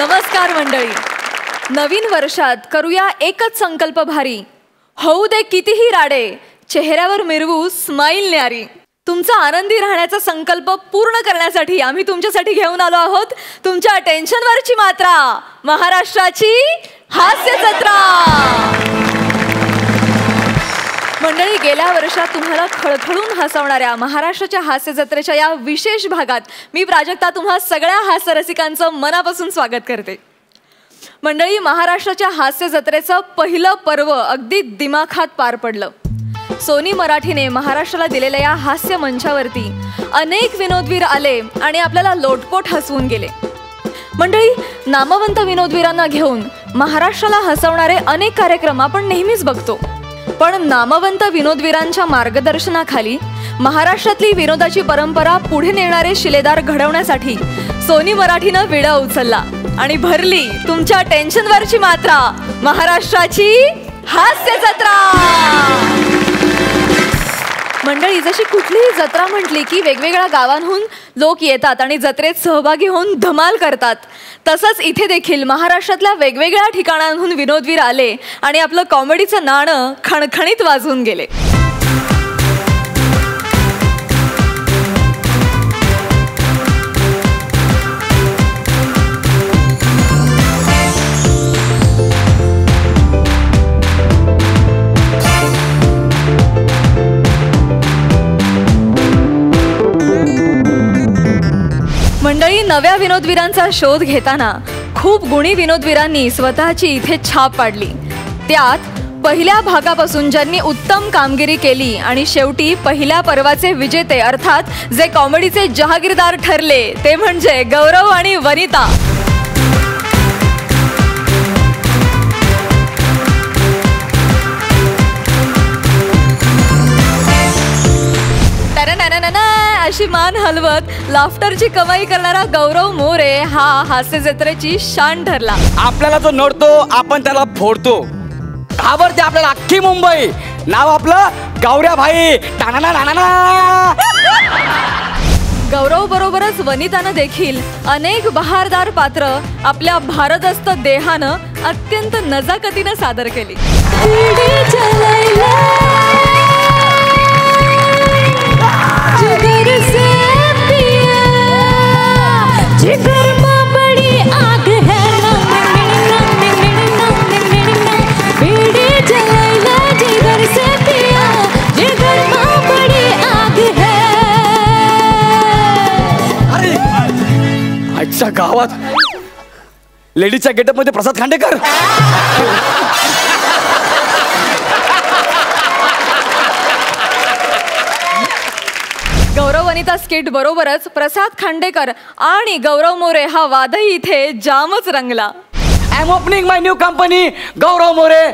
नमस्कार मंडळी. नवीन वर्षात करूया एकच संकल्प भारी. होऊ दे कितीही राडे, चेहऱ्यावर मिरवू स्माइल न्यारी. तुमचा आनंदी राहण्याचा संकल्प पूर्ण करण्यासाठी आम्ही तुमच्यासाठी घेऊन आलो आहोत तुमच्या टेन्शनवरची मात्रा, महाराष्ट्राची हास्य जत्रा. मंडळी, गेल्या वर्षात तुम्हाला खळखळून हसवणाऱ्या महाराष्ट्राच्या हास्य जत्रेच्या या विशेष भागात मी प्राजक्ता तुम्हा सगळ्या हास्य रसिकांचं मनापासून स्वागत करते. मंडळी, महाराष्ट्राच्या हास्य जत्रेचं पहिलं पर्व अगदी दिमाखात पार पडलं. सोनी मराठीने महाराष्ट्राला दिलेल्या या हास्य मंचावरती अनेक विनोदवीर आले आणि आपल्याला लोटपोट हसवून गेले. मंडळी, नामवंत विनोदवीरांना घेऊन महाराष्ट्राला हसवणारे अनेक कार्यक्रम आपण नेहमीच बघतो, पण नामवंत विनोदवीरांच्या मार्गदर्शनाखाली महाराष्ट्रातली विनोदाची परंपरा पुढे नेणारे शिलेदार घडवण्यासाठी सोनी मराठीनं विडा उचलला आणि भरली तुमच्या टेन्शनवरची मात्रा, महाराष्ट्राची हास्य जत्रा. मंडळी, जशी कुठलीही जत्रा म्हटली की वेगवेगळ्या गावांहून लोक येतात आणि जत्रेत सहभागी होऊन धमाल करतात, तसंच इथे देखील महाराष्ट्रातल्या वेगवेगळ्या ठिकाणांहून विनोदवीर आले आणि आपलं कॉमेडीचं नाणं खणखणीत वाजवून गेले. मंडळी, नव्या विनोदवीरांचा शोध घेताना खूप गुणी विनोदवीरांनी स्वतःची इथे छाप पाडली. त्यात पहिल्या भागापासून ज्यांनी उत्तम कामगिरी केली आणि शेवटी पहिल्या पर्वाचे विजेते अर्थात जे कॉमेडीचे जहागीरदार ठरले ते म्हणजे गौरव आणि वनिता. अशी मान हलवत लाफ्टरची कमाई करणारा गौरव मोरे हा हास्य जत्रेची शान ठरला. आपल्याला जो नडतो आपण त्याला फोडतो. घाबरते आपल्याला अख्खी मुंबई. नाव आपलं गौऱ्या भाई. गौरव बरोबरच वनितानं देखील अनेक बहारदार पात्र आपल्या भारदस्त देहानं अत्यंत नजाकतीनं सादर केली. आजच्या गावात लेडीजच्या गेटअप मध्ये प्रसाद खांडेकर. गौरव वनिता स्किट बरोबरच प्रसाद खांडेकर आणि गौरव मोरे हा वादही इथे जामच रंगला. I am opening my new company Gaurav More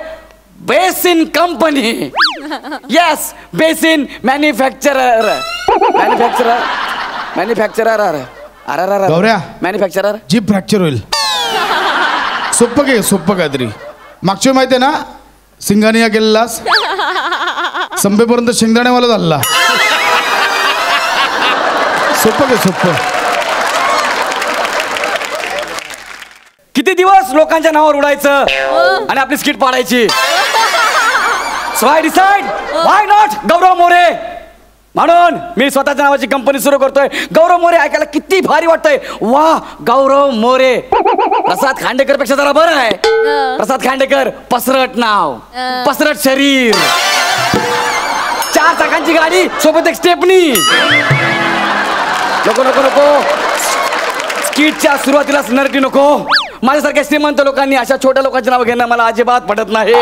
basin company. Yes, basin manufacturer. गौऱ्या, मॅन्युफॅक्चरर. जीप फ्रॅक्चर होईल. सोप्पं काहीतरी. मागच्या माहिती आहे ना, सिंगानिया गेलेलास संपेपर्यंत शेंगदाण्यावाला झाला. सोप्पं. किती दिवस लोकांच्या नावावर उडायचं आणि आपली स्किट पाडायची. So I decide why not Gaurav More. म्हणून मी स्वतःच्या नावाची कंपनी सुरू करतोय. गौरव मोरे ऐकायला किती भारी वाटतंय. वा, गौरव मोरे. प्रसाद खांडेकर पेक्षा जरा बरं आहे. प्रसाद खांडेकर पसरट नाव, पसरट शरीर, 4 चाकांची गाडी, सोबत एक स्टेपनी. नको. स्किटच्या सुरुवातीलाच नरटी नको. माझ्यासारख्या श्रीमंत लोकांनी अशा छोट्या लोकांची नाव घेणं मला अजिबात पटत नाही.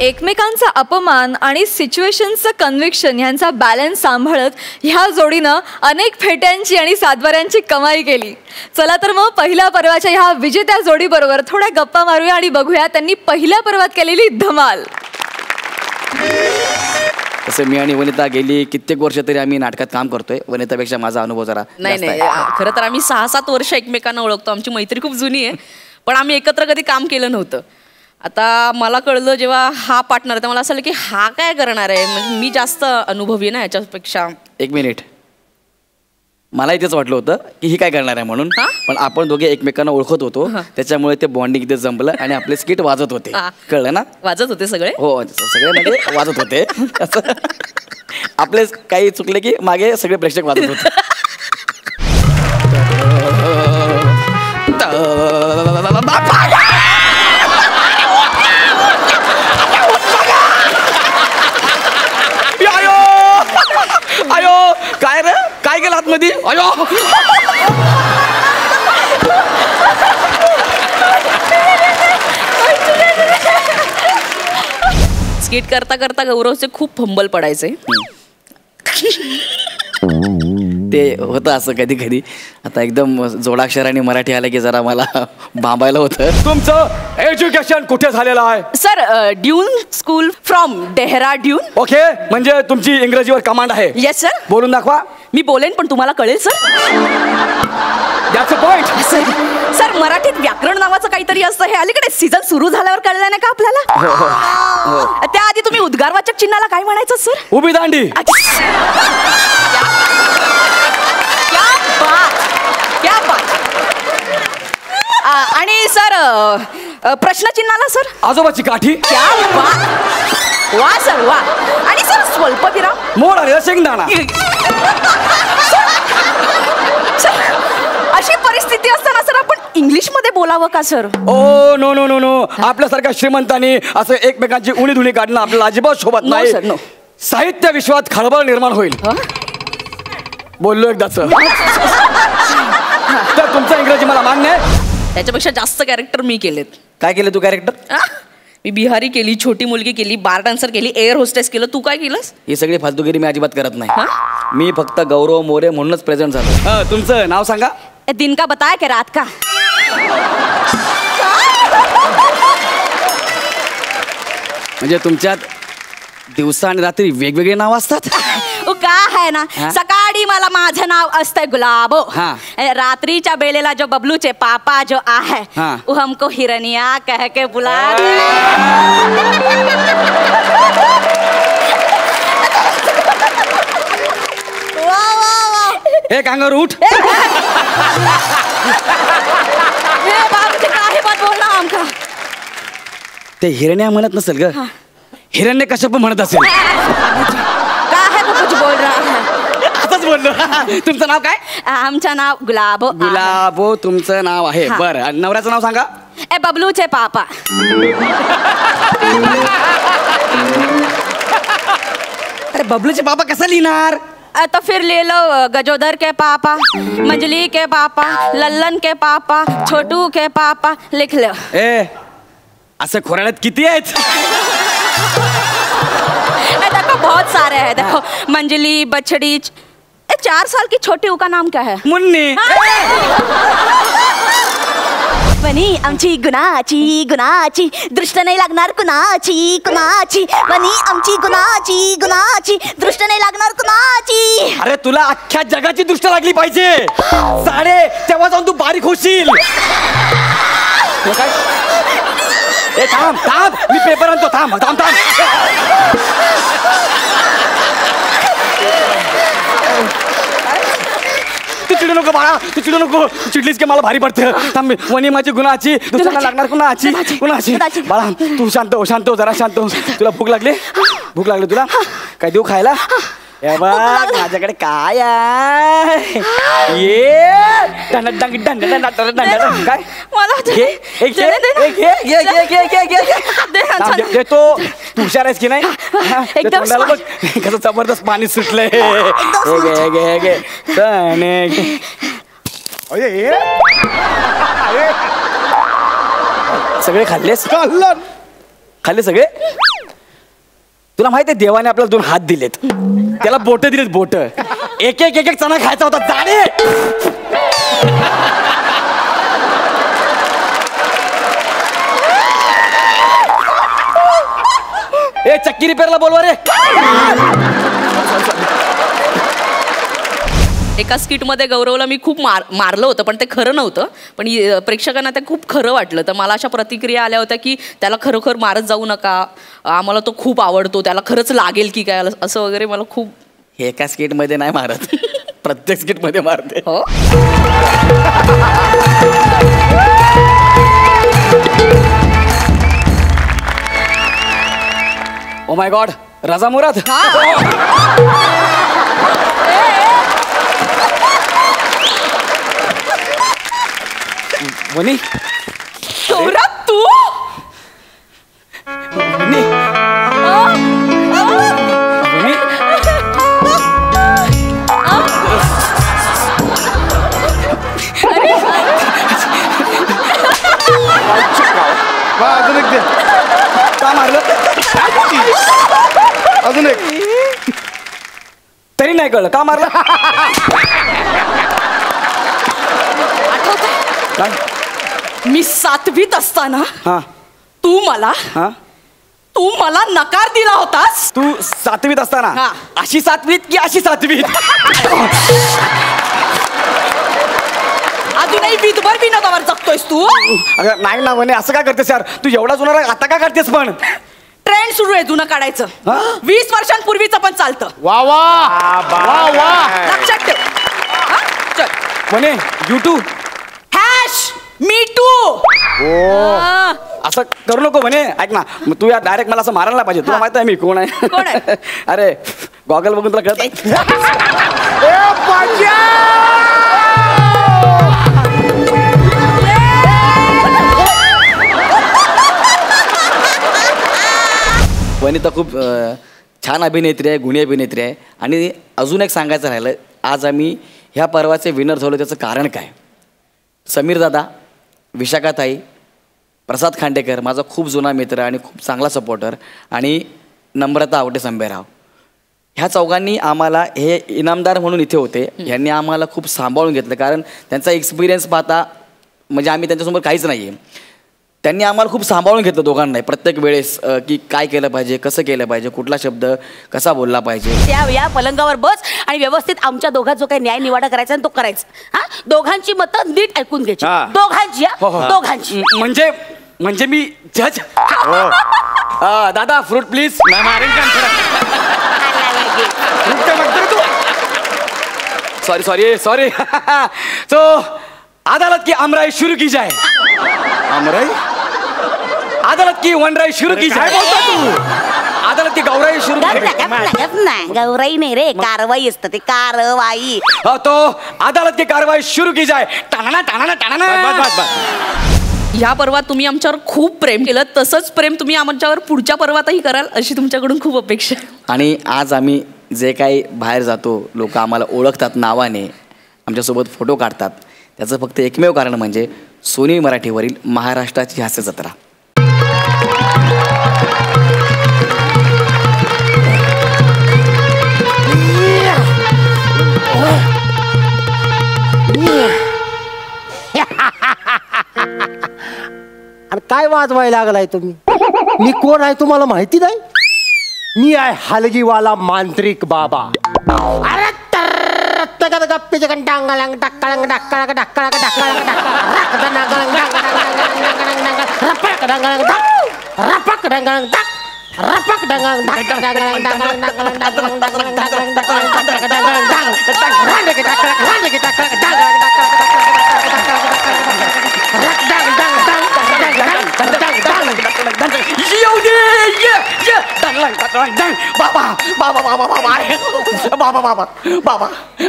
एकमेकांचा अपमान आणि सिच्युएशनचं कन्व्हिक्शन यांचा बॅलन्स सांभाळत ह्या जोडीनं अनेक फेट्यांची आणि सातबाऱ्यांची कमाई केली. चला तर मग पहिल्या पर्वाच्या ह्या विजेत्या जोडीबरोबर थोड्या गप्पा मारूया आणि बघूया त्यांनी पहिल्या पर्वात केलेली धमाल. तसं मी आणि वनिता गेली कित्येक वर्ष तरी आम्ही नाटकात काम करतोय. वनितापेक्षा माझा अनुभव जरा नाही. खरं तर आम्ही 6-7 वर्ष एकमेकांना ओळखतो. आमची मैत्री खूप जुनी आहे, पण आम्ही एकत्र कधी काम केलं नव्हतं. आता मला कळलं जेव्हा हा पार्टनर, तर मला असं आलं की हा काय करणार आहे. म्हणजे मी जास्त अनुभवी ना याच्यापेक्षा. एक मिनिट. मला इथेच वाटलं होतं की ही काय करणार आहे म्हणून, पण आपण दोघे एकमेकांना ओळखत होतो, त्याच्यामुळे ते बॉन्डिंग इथे जमलं आणि आपले स्किट वाजत होते. कळलं ना? वाजत होते सगळे. हो, सगळे म्हणजे वाजत होते. असं आपले काही चुकले की मागे सगळे प्रेक्षक वाजत होते. अयो काय रे, काय केलं आतमध्ये? अयो स्किट करता करता गौरवचे खूप फंबल पडायचे. ते होतं असं कधी कधी. आता एकदम जोडाक्षराने मराठी आलं की जरा मला बांबायला होतं. तुमचं एज्युकेशन कुठे झालेलं आहे? Sir Doon school from Dehradun. Okay, म्हणजे तुमची इंग्रजीवर कमांड आहे. Yes sir. बोलून दाखवा. मी बोलेन पण तुम्हाला कळेल sir. That's a point. Sir मराठीत व्याकरण नावाचं काहीतरी असतं, हे अलीकडे सीझन सुरू झाल्यावर कळलं नाही का आपल्याला? त्याआधी तुम्ही उद्गारवाचक चिन्हाला काय म्हणायचं सर? उभी दांडी. क्या बात. आणि सर प्रश्नचिन्हाला सर? आजोबाची काठी. क्या बात. वा सर वा. आणि सर स्वल्पविराम? मोड आलेला शेंगदाणा. अशी परिस्थिती असताना सर आपण इंग्लिश मध्ये बोलावं का sir? Oh no no no no, आपल्यासारख्या श्रीमंतांनी असं एकमेकांची उणी धुणी काढणं आपल्याला अजिबात शोभत No, नाही. sir, no. साहित्य विश्वात खळबळ निर्माण होईल. बोललो एकदाच. तर तुमचं इंग्रजी मला मान्य आहे. त्याच्यापेक्षा जास्त कॅरेक्टर मी केलेत. काय केलं तू कॅरेक्टर? मी बिहारी केली, छोटी मुलगी केली, बार डान्सर केली, एअर होस्टेस केलं. तू काय केलंस? ही सगळी फालतूगिरी मी अजिबात करत नाही. मी फक्त गौरव मोरे म्हणूनच प्रेझेंट झालो. तुमचं नाव सांगा. दिन का बताया की रात का? म्हणजे तुमच्यात दिवसा आणि रात्री वेगवेगळे नाव असतात? का है ना, सकाळी मला माझं नाव असतंय गुलाबो. रात्रीच्या बेलेला जो बबलूचे पापा जो आहे वो हमको हिरनिया कह के बुला. एक अंगावर उठ. काही बात बोलला आमका. ते हिरण्या म्हणत नसेल ग, हिरण्य कश्यप म्हणत असेल. कुछ बोल रहा है. आताच बोललो. तुमचं नाव काय? आमचं नाव गुलाबो. गुलाबो तुमचं नाव आहे. बरं, नवऱ्याचं नाव सांगा. ए बबलूचे पापा. अरे बबलूचे पापा कसं लिहिणार? तो फिर ले लो गजोदर के पापा, मंजली के पापा, लल्लन के पापा, छोटू के पापा लिख लो. ए असं खोराड्यात किती आहेत? देखो बहुत सारे हैं. देखो मंजली, बछड़ी. 4 साल की छोटी का नाम क्या है? मुन्नी. वनी आमची गुणाची गुणाची, दृष्ट नाही लागणार कुणाची कुणाची. वनी आमची गुणाची गुणाची, दृष्ट नाही लागणार कुणाची. अरे तुला अख्ख्या जगाची दृष्ट लागली पाहिजे साडे, तेव्हा जाऊन तू बारीक होशील. ए थांब थांब, मी पेपर आणतो. थांब थांब थांब. तू चिडू नको बाळा, तू चिडू नको. चिडलीस की मला भारी पडतं. थांब. वनी माझी गुणाची, दुसऱ्याला लागणार कुणाची कुणाची. बाळा तू शांत हो, शांत हो, जरा शांत हो. तुला भूक लागली? भूक लागली तुला? काय देऊ खायला? ए बघ माझ्याकडे काय आहे. ये काय देतो. तू हुशार आहेस की नाही? बघ कसं जबरदस्त पाणी सुटलंय. सगळे खाल्लेस? खाल्ले सगळे? तुला माहिती आहे देवाने आपल्याला 2 हात दिलेत, त्याला बोट दिलेत. बोट एक एक एक एक चणा खायचा होता. जाणे ए चक्की रिपेअरला बोलवा रे. एका स्किटमध्ये गौरवला मी खूप मारलं होतं, पण ते खरं नव्हतं. पण प्रेक्षकांना ते खूप खरं वाटलं. तर मला अशा प्रतिक्रिया आल्या होत्या की त्याला खरोखर मारत जाऊ नका, आम्हाला तो खूप आवडतो, त्याला खरंच लागेल की काय असं वगैरे. मला खूप एका स्किटमध्ये नाही मारत. प्रत्येक स्किट मध्ये मारते. हो ओ माय गॉड, रजा मुराद. वनी गौरव तू वनी वनी वा, अजून एक दे. का मारलं अजून एक. तरी नाही कळलं का मारलं. आठवतंय काय. मी 7वीत असताना हा तू मला हा नकार दिला होतास. तू 7वीत असताना हा. अशी 7वीत की अशी 7वीत. अजूनही विधभर विनोदावर जगतोयस तू. अगं नाही ना म्हणे, असं काय करतेस यार तू. एवढा जुना राग आता का करतेस पण. ट्रेंड सुरू आहे जुनं काढायचं. हा? 20 वर्षांपूर्वीचं पण चालतं. वा वा वा वा. लक्षात ठेव. हा? चल. म्हणे YouTube मी टू. असं करू नको म्हणे. ऐक ना, मग तू या डायरेक्ट मला असं मारायला पाहिजे. तुला माहित आहे मी कोण आहे. कोण आहे? अरे गॉगल बघून तुला कळत. वनिता खूप छान अभिनेत्री आहे, गुणी अभिनेत्री आहे. आणि अजून एक सांगायचं राहिलं, आज आम्ही ह्या पर्वाचे विनर झालो त्याचं कारण काय. समीर दादा, विशाखाताई, प्रसाद खांडेकर माझा खूप जुना मित्र आणि खूप चांगला सपोर्टर, आणि नम्रता आवटे संभेराव, ह्या चौघांनी आम्हाला, हे इनामदार म्हणून इथे होते, ह्यांनी आम्हाला खूप सांभाळून घेतलं. कारण त्यांचा एक्सपिरियन्स पाहता म्हणजे आम्ही त्यांच्यासमोर काहीच नाही आहे. त्यांनी आम्हाला खूप सांभाळून घेतलं दोघांनाही प्रत्येक वेळेस, की काय केलं पाहिजे, कसं केलं पाहिजे, कुठला शब्द कसा बोलला पाहिजे. त्या या पलंगावर बस आणि व्यवस्थित आमच्या दोघात जो काही न्याय निवाडा करायचा तो करायचा. हा, दोघांची मतं नीट ऐकून घ्यायची. हा. दोघांची. हो, हो. दोघांची. म्हणजे मी जज. दादा फ्रूट प्लीज. सॉरी. तो अदालत की अमराई शुरू की जाए. अमराई. अदालत की वनराई शुरू की जाए. अदालत की गौराई शुरू गौराई नाही रे, कारवाई असतं ते. कारवाई. तो अदालत की कारवाई शुरू की जाए. टाणा टाणा टाणा. या पर्वात तुम्ही आमच्यावर खूप प्रेम केलं, तसंच प्रेम तुम्ही आमच्यावर पुढच्या पर्वातही कराल अशी तुमच्याकडून खूप अपेक्षा आहे. आणि आज आम्ही जे काही बाहेर जातो, लोक आम्हाला ओळखतात नावाने, आमच्यासोबत फोटो काढतात, त्याचं फक्त एकमेव कारण म्हणजे सोनी मराठीवरील महाराष्ट्राची हास्य जत्रा. आणि काय वाजवायला लागलाय तुम्ही. मी कोण आहे तुम्हाला माहिती नाही. मी आहे हलगीवाला मांत्रिक बाबा. अरे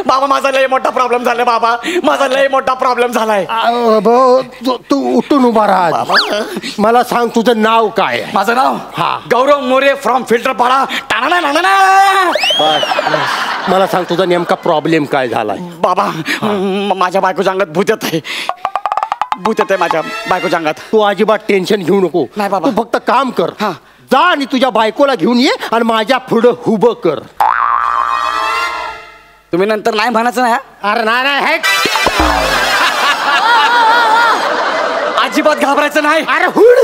बाबा माझा लय मोठा प्रॉब्लेम झालाय. बाबा माझा लय मोठा प्रॉब्लेम झालाय. तू उठून उभा राहा. मला सांग तुझं नाव काय. माझं नाव हा. गौरव मोरे फ्रॉम फिल्टरपाडा. मला सांग तुझा नेमका प्रॉब्लेम काय झालाय. बाबा माझ्या बायकोच्या अंगात भूत येत आहे. माझ्या बायकोच्या अंगात. तू अजिबात टेन्शन घेऊ नको. नाही बाबा. तू फक्त काम कर. हा. जा आणि तुझ्या बायकोला घेऊन ये आणि माझ्या पुढं उभं कर. तुम्ही नंतर नाही म्हणायचं ना. अरे नाही. अजिबात घाबरायचं नाही. अरे हुड.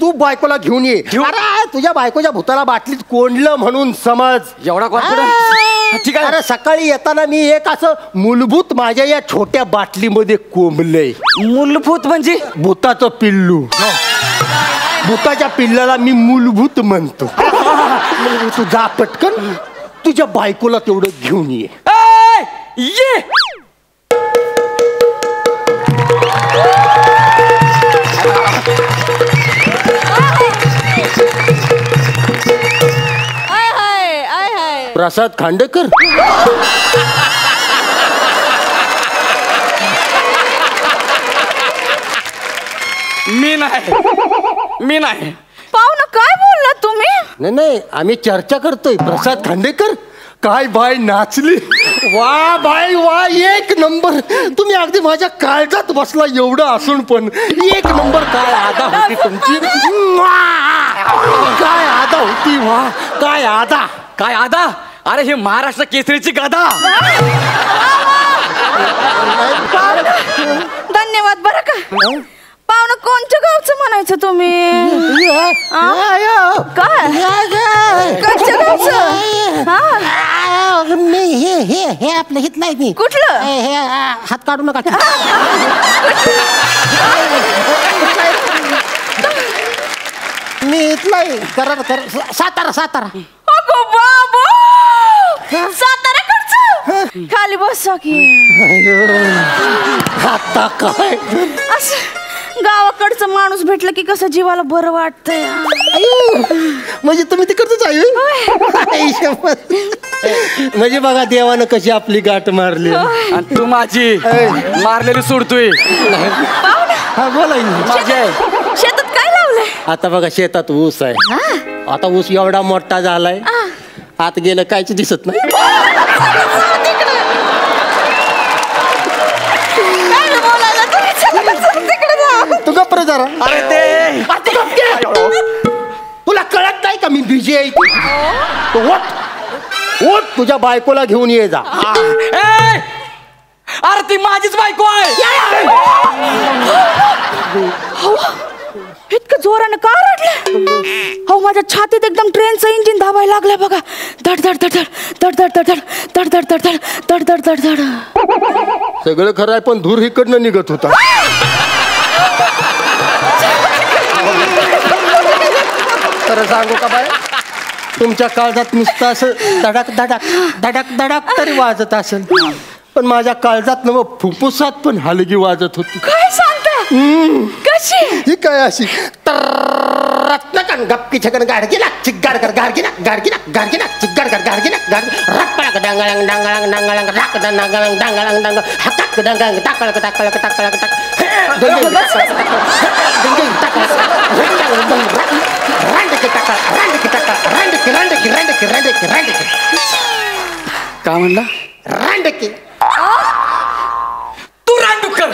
तू बायकोला घेऊन ये. अरे तुझ्या बायकोच्या भूताला बाटलीत कोंडलं म्हणून समज. एवढा कॉन्फिडन्स. ठीक आहे. अरे सकाळी येताना मी एक असं मूलभूत माझ्या या छोट्या बाटलीमध्ये कोंबलंय. मूलभूत म्हणजे भूताचं पिल्लू. भूताच्या पिल्लाला मी मूलभूत म्हणतो. तू जा पटकन तुझ्या बायकोला तेवढं घेऊन ये. ये आय हाय आय हाय. प्रसाद खांडेकर. मी नाही. पाहुणं काय बोलला तुम्ही? नाही नाही, आम्ही चर्चा करतोय. प्रसाद खांडेकर काय बाय नाचली. वा बाय वा, एक नंबर. तुम्ही अगदी माझ्या काळजात बसला एवढं असून पण एक नंबर. काय आदा होती तुमची. काय आदा होती. वा काय आदा. काय आदा. अरे हे महाराष्ट्र केसरीची गादा. धन्यवाद बरं का. पाहुणं कोणत्या गावचं म्हणायचं तुम्ही? काय कोणत्या गावचं? हे आपलं हित नाही. मी कुठलं? हे हात काढू नका. मी इथलाय. सातारा. अगो बाबा, साताऱ्याकडचं. खाली बसा की. आता काय असं गावाकडचं माणूस भेटलं की कसं जीवाला बरं वाटतंय. म्हणजे तुम्ही तिकडच आहे. म्हणजे बघा देवानं कशी आपली गाठ मारली. आणि तू माझी मारलेली सोडतोय. हा बोला. शेतात काय लावलंय? आता बघा शेतात ऊस आहे. आता ऊस एवढा मोठा झालाय, आत गेलं कायच दिसत नाही. तू गप्प रे जरा. अरे ते तुला कळत नाही का मी बिझी आहे. तू उठ तुझ्या बायकोला घेऊन ये जा. ए! अरे ती माझीच बायको आहे. इतकं जोरानं का रडलं? हो, माझ्या छातीत एकदम ट्रेनचं इंजिन धावायला लागलं बघा. धड धड धड धड धड धड धड धड धड धड धड धड धड धड. सगळं खरं आहे पण धूर इकडनं निघत होता. खरं सांगू का बाय, तुमच्या काळजात नुसतं असं धडक धडक धडक धडक तरी वाजत असेल, पण माझ्या काळजात नव फुफ्फुसात पण हलगी वाजत होती. काय सांगता? कशी? ही काय अशी रत्नकन गप्पी छगन गाडगिना चिग्गाड कर गाडगिना गाडगिना गाडगिना चिग्गाड कर गाडगिना गाड रप्पळक डांगळंग डांगळंग डांगळंग राक डांगळंग डांगळंग डांग हक्क डांगळंग टाकळक टाकळक टाकळक टाक डंग टाकळक रांडकी टाकळ रांडकी टाकळ रांडकी रांडकी रांडकी रांडकी रांडकी. काय म्हणला? रांडकी. तू रांडुकर.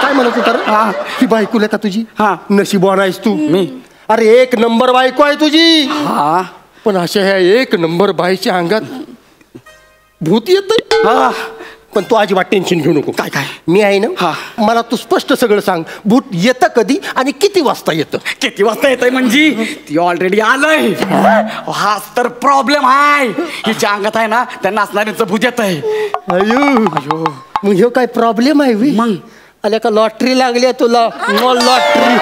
काय म्हणत होता? ही बायको का तुझी? हा. नशीबवान आहेस तू. मी? अरे एक नंबर बायको आहे तुझी. हा. पण अशा ह्या एक नंबर बाईच्या अंगात भूत येत. पण तू अजिबात टेन्शन घेऊ नको. काय? मी आहे ना. हा. मला तू स्पष्ट सगळं सांग. भूत येतं कधी आणि किती वाजता येतं? किती वाजता येतंय म्हणजे ती ऑलरेडी आलंय. हाच तर प्रॉब्लेम आहे. हिच्या अंगात आहे ना, त्यांना असणाऱ्यांचं भूत येत आहे. अयो मग ह्यो काय प्रॉब्लेम आहे वी? मग आल्या का लॉटरी लागली तुला? लॉटरी.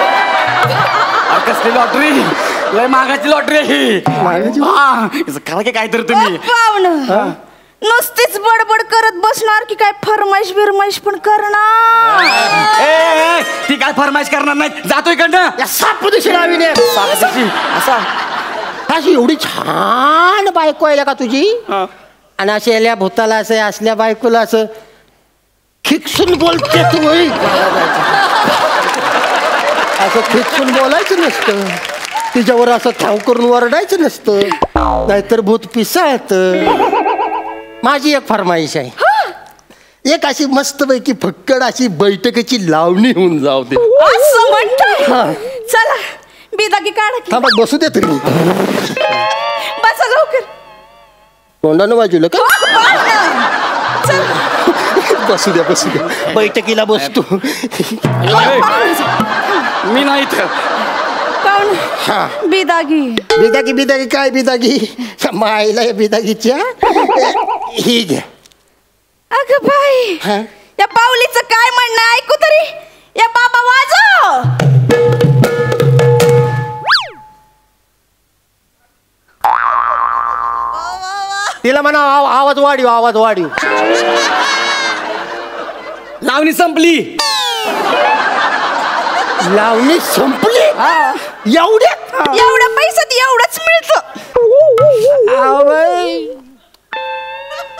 कसली लॉटरी? लय मागाची लॉटरी आहे ही. करा की काहीतरी तुम्ही. पाहुणं नुसतीच बडबड करत बसणार की काय फरमाईश बिरमाईश पण करणार? ए, ती काय फरमाईश करणार नाही. जातोय इकडनं. या सापदिशी लावीने असा अशी एवढी छान बायको आहे का तुझी? आणि अशी याल्या भूताला असं असल्या बायकोला असं खिकसून बोलते तू. असं खिकसून बोलायचं नसतं. तिच्यावर असं ठाव करून वरडायचं नसतं, नाहीतर भूत पिसाळत. माझी एक फरमाईश आहे. एक अशी मस्तपैकी फक्कड अशी बैठकीची लावणी होऊन जाऊ दे. असं म्हणताय? चला बिदागी काढा की. हा मग बसू दे तरी. बसा लवकर. तोंडानं वाजवलं का? बसू द्या बैठकीला बसतो. मी नाही तर. पाहुणं बिदागी. बिदागी काय बिदागी? मायला या बिदागीच्या ही घ्या. अगं बाई, हा? या पाऊलीचं काय म्हणणं आहे? ऐकू तरी. या बाबा वाजव. तिला म्हणा आवाज वाढीव, आवाज वाढीव. लावणी संपली. लावणी संपली एवढ्या पैशात एवढंच मिळतं.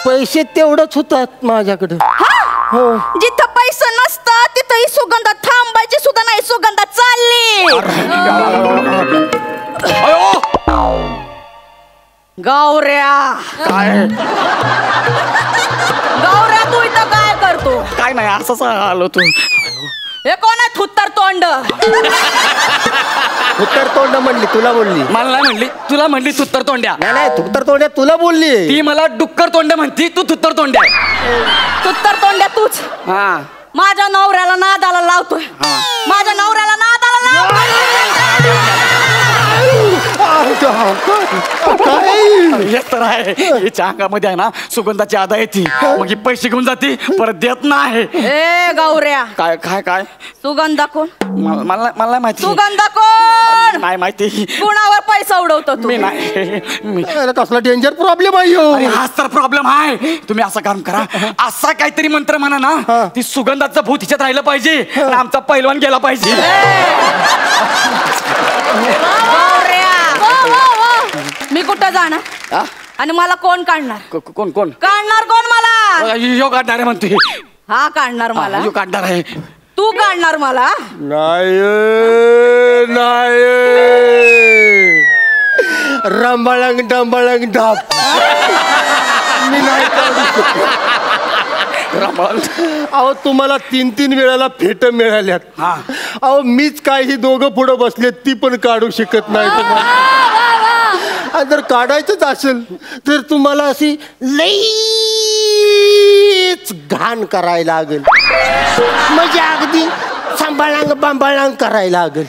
पैसे तेवढंच होतात माझ्याकडे. हो. जिथं पैसा नसतं तिथं ही सुगंधा थांबायची सुद्धा नाही, सुगंधा चालली. गौऱ्या काय गौऱ्या तू इथं काय करतो? काय नाही असंच आलो तू. हे कोण आहे थुत्तर तोंड? उत्तर तोंड म्हणली, तुला बोलली. मला नाही म्हणली, तुला म्हणली तुत्तर तोंड्या. नाही उत्तर तोंड्या तुला बोलली. ती मला डुक्कर तोंड म्हणती, तू तुत्तर तोंड्या. थुत्तर तोंड्या तूच हा माझ्या नवऱ्याला नादाला लावतोय. माझ्या नवऱ्याला नादाला लावतोय. हे तर आहे. हिच्या अंगामध्ये आहे ना सुगंधाची आदा येते, मग ही पैसे घेऊन जाते, परत देत नाही. ए गौऱ्या काय काय काय सुगंधा कोण? मला नाही माहिती. सुगंधा कोण? नाही माहिती. कुणावर पैसा उडवतो तू? मी नाही. कसला डेंजर प्रॉब्लेम आहे अरे हाच तर प्रॉब्लेम आहे. तुम्ही असं काम करा, असा काहीतरी मंत्र म्हणा ना, ती सुगंधाचं भूत हिच्यात राहिलं पाहिजे आणि आमचा पैलवान गेला पाहिजे. मी कुठं जाणार आणि मला कोण काढणार? कोण कोण काढणार कोण मला? यो काढणार आहे म्हणते. हा काढणार मला. यो काढणार आहे. तू काढणार मला? नाही नाही. रंबाळंग डंबाळंग डाब. मी नाही काढू शकत. अहो तुम्हाला 3-3 वेळाला फेट मिळाल्यात. अहो मीच काय ही दोघं पुढं बसलेत, ती पण काढू शकत नाही तुम्हाला. जर काढायचंच असेल तर तुम्हाला अशी लईच घाण करायला लागेल, म्हणजे अगदी संभाळांग बंबाळांग करायला लागेल.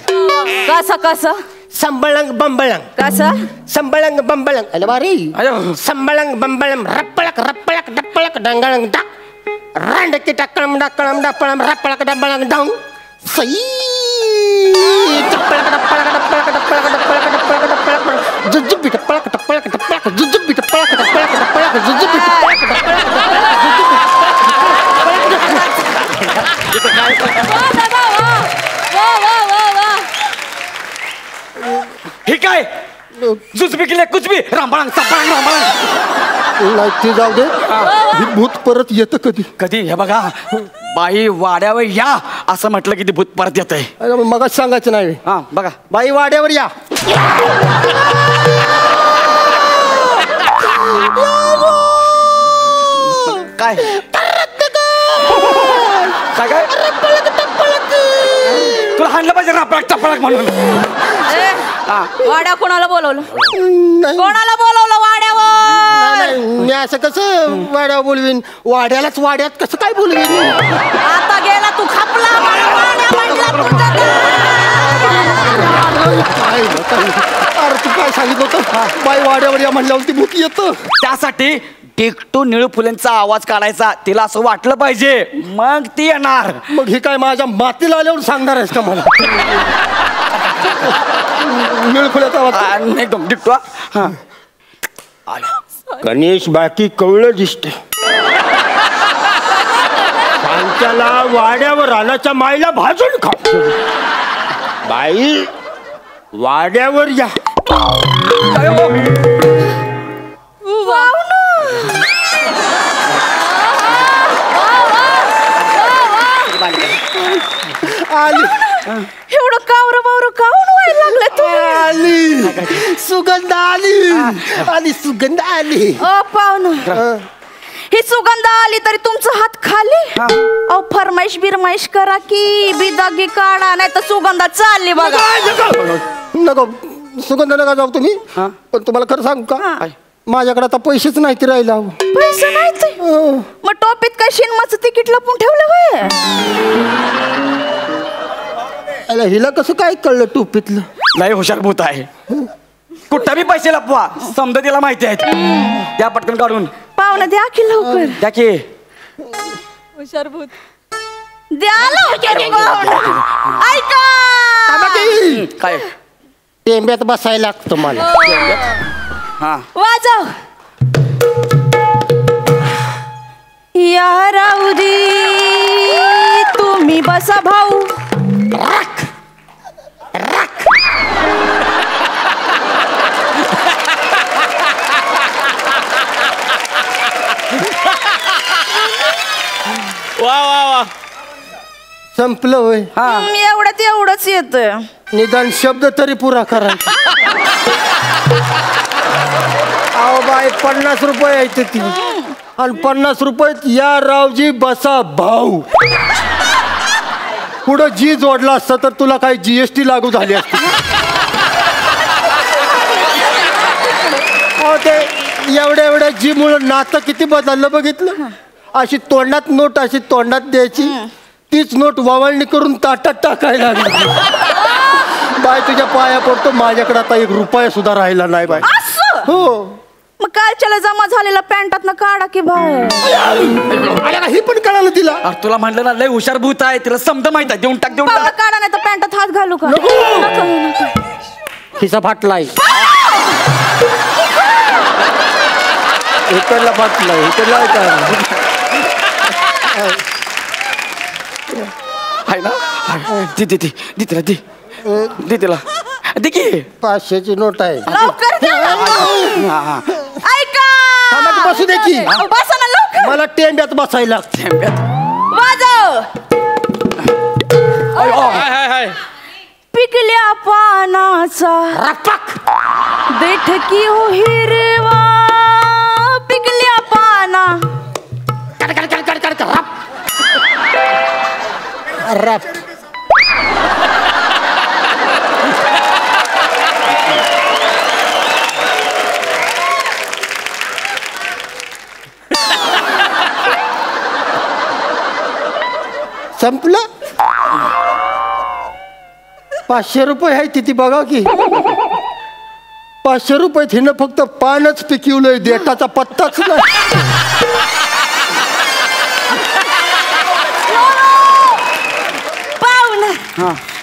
कसं कसं? संभाळांग बंबाळांग. कसं? संभाळांग बंबाळांग. अरे बारी. संभाळांग बंबाळांग रप्पळक रप्पळक डप्पळक डंगाळंग डाक रांडकी टाकळम डाकळम डापळम रप्पळक डंबाळंग डाऊन सई टप्पळक डप्पळक डप्पळक डप्पळक डप्पळक डप्पळक डप्पळक जुजुबी टप्पळक टप्पळक टप्पळक जुजुबी टप्पळक टप्पळक टप्पळक जुजुबी टप्पळक टप्पळक हे काय जुजबी केले कुचबी रामबाळांग सपाळांग रामबाळांग. नाही ते जाऊ दे. ही भूत परत येतं कधी कधी? हे बघा, बाई वाड्यावर या असं म्हटलं की ते भूत परत येत आहे. मगच सांगायचं नाही. हा बघा, बाई वाड्यावर या. काय काय काय तुला हाणलं पाहिजे रापळक टपळक म्हणून. वाड्या कोणाला बोलवलं? नाही कोणाला बोलवलं वाड्यावर? नाही, मी असं कसं वाड्यावर बोलवीन? वाड्यालाच वाड्यात कसं काय बोलवीन? आता गेला तू खापला. मला वाड्या म्हणला तुझं अरे तू काय सांगितलं होतं? बाई वाड्यावर या म्हणल्यावर ती भूत येतं. त्यासाठी टिकटू निळू फुलेंचा आवाज काढायचा, तिला असं वाटलं पाहिजे, मग ती येणार. मग हे काय माझ्या मातीला आल्यावर सांगणार आहेस का मला? निळफुलाचा आवाज. एकदम टिकटू. हा गणेश बाकी कवळं दिसते. सांच्याला वाड्यावर आल्याच्या माईला भाजून खा. बाई वाड्यावर या. आली एवढं कावरं बावरं काऊन व्हायला लागलं तू? आली सुगंध आली. आली सुगंध आली. ओ पाहुणं, ही सुगंध आली तरी तुमचा हात खाली. अहो फरमाईश बिरमाईश करा की बिदागी काढा, नाही तर सुगंधा चालली बघा. नको सुगंध नका जाऊ तुम्ही. पण तुम्हाला खरं सांगू का, माझ्याकडे आता पैसेच नाही ते राहिला. पैसे नाही ते? मग टोपीत काय शिनमाचं तिकीट लपून ठेवलं होय? हिला कसं काय कळलं टोपीतलं? लय हुशार भूत आहे. कुठं बी पैसे लपवा, समजा तिला माहिती आहेत. त्या पटकन काढून पाहुणं द्या की लवकर. द्या की. हुशार भूत द्या लवकर पाहुणं. ऐका काय टेंब्यात बसायला लागतं मला. हा वाजव. या राहू दे तुम्ही बसा भाऊ. वा वा वा. संपलं होय. एवढ्यात एवढंच येत. निदान शब्द तरी पुरा करा. अहो बाई 50 रुपये आहेत ती आणि 50 रुपयात या रावजी बसा भाऊ. पुढं जी जोडला असतं तर तुला काही GST लागू झाली असती. अहो ते एवढ्या जी मुळे नातं किती बदललं बघितलं. अशी तोंडात नोट अशी तोंडात द्यायची, तीच नोट ववाळणी करून ताटात टाकायला लागली. बाय तुझ्या पाया पडतो, माझ्याकडे आता 1 रुपया सुद्धा राहिला नाही बाय. हो मग कालच्याला जमा झालेला पॅन्टात ना काढा की भाऊ. ही पण कळालं तिला. अरे तुला म्हणलं ना लय हुशार भूत आहे, तिला समज माहित आहे. देऊन टाक देऊन पावलं टाक. काढा नाही तर पॅन्टात हात घालू का. खिसा फाटलाय. इकडला फाटलाय इकडला आहे ना. दे दे दे दे तिला दे दे तिला दे की. 500ची नोट आहे. लवकर द्या ना. हा, हा. ऐका बसू दे की. बसा ना लवकर. मला टेंब्यात बसायला. वाजव. पिकल्या पानाचा बैठकी हो हिरवा. पिकल्या पाना रॅप. संपलं. 500 रुपये आहे तिथे बघा की. 500 रुपये हिनं फक्त पानच पिकवलंय, देठाचा पत्ताच नाही.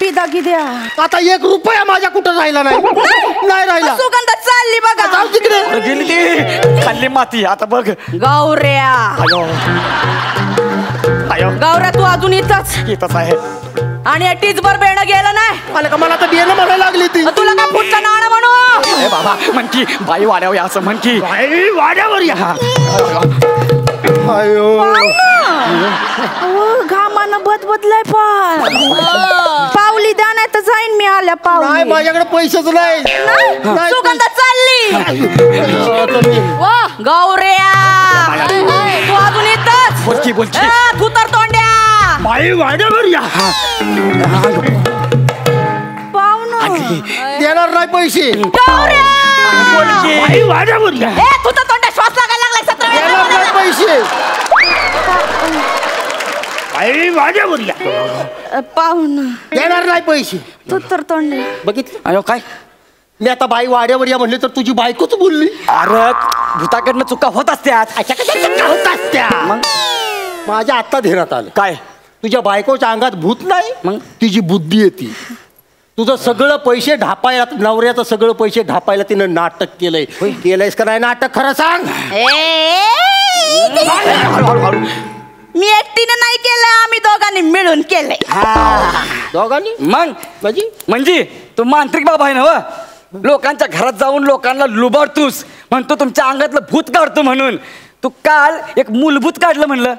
पिदागी द्या. आता 1 रुपया माझ्या कुठं राहिला नाही. नाही राहिला. सुगंध चालली बघा. जाऊ तिकडे. गेली ती खाल्ली माती. आता बघ. गौऱ्या अयो अयो गौऱ्या तू अजून इथंच. येतच आहे. आणि टीचभर बेणं गेलं नाही. मला का मला तर बियाणं म्हणायला लागली ती. तुला का पुढचं नाणं म्हणू. ए बाबा म्हण की बाई वाड्यावर या असं म्हण की. बाई वाड्यावर या. अयो घामानं बदलय पण. पावली द्या नाही तर जाईन मी आल्या नाही पावली. माझ्याकडे पैसेच नाही. नाही, सुगंध चालली. वा गौऱ्या तू अजून इथंच. बोल की बोल की. तू तर तोंड्या. बाई वाड्यावर या. पाहुणं देणार नाही पैसे. गौऱ्या बोल की. बाई वाड्यावर या. तू तर तोंड्या श्वास लागायला लागला. 17 देणार नाही पैसे. बाई वाड्यावर या. पाहुणं देणार नाही पैसे. तू तर तोंड्या. बघितलं. अयो काय. मी आता बाई वाड्यावर या म्हणले तर तुझी बायकोच बोलली. अरे भूताकडनं चुका होत असत्यात. अशा कशा चक्का होतात त्या. मग माझ्या आत्ता ध्येयात आलं. काय. तुझ्या बायकोच्या अंगात भूत नाही, मग? तिची बुद्धी येते. तुझं सगळं पैसे ढापायला, नवऱ्याचं सगळं पैसे ढापायला तिनं नाटक केलंय. केलंयस का नाही नाटक खरं सांग. मी एकटीने नाही केलंय, आम्ही दोघांनी मिळून केलंय. दोघांनी मग म्हणजे तू मांत्रिक बाबा आहे ना व. लोकांच्या घरात जाऊन लोकांना लुबाडतोस, म्हणतो तुमच्या अंगातलं भूत काढतो म्हणून. तू काल एक मूलभूत काढलं म्हणलं.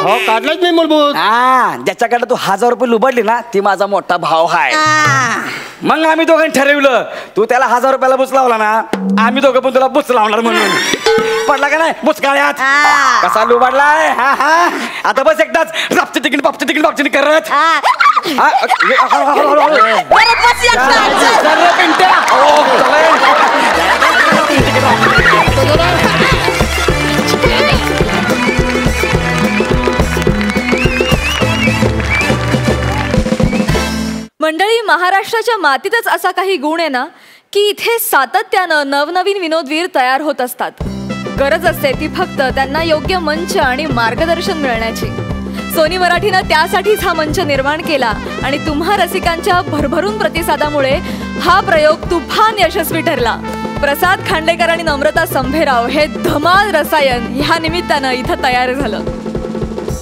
हो काढलंच नाही मूलभूत. हा ज्याच्याकडे तू 1000 रुपये लुबाडली ना ती माझा मोठा भाव आहे. मग आम्ही दोघांनी ठरवलं तू त्याला 1000 रुपयाला बुच लावला ना, आम्ही दोघं पण तुला बुच लावणार म्हणून. पडला का नाही बुचकाळ्यात. कसा लुबाडलाय. हा हा आता बस एकदाच रापची तिकीट बापची तिकीट बापची करत. मंडळी, महाराष्ट्राच्या मातीतच असा काही गुण आहे ना की इथे सातत्यानं नवनवीन विनोदवीर तयार होत असतात. गरज असते ती फक्त त्यांना योग्य मंच आणि मार्गदर्शन मिळण्याची. सोनी मराठीनं त्यासाठीच हा मंच निर्माण केला आणि तुम्हा रसिकांच्या भरभरून प्रतिसादामुळे हा प्रयोग तुफान यशस्वी ठरला. प्रसाद खांडेकर आणि नम्रता संभेराव हे धमाल रसायन ह्या निमित्तानं इथं तयार झालं.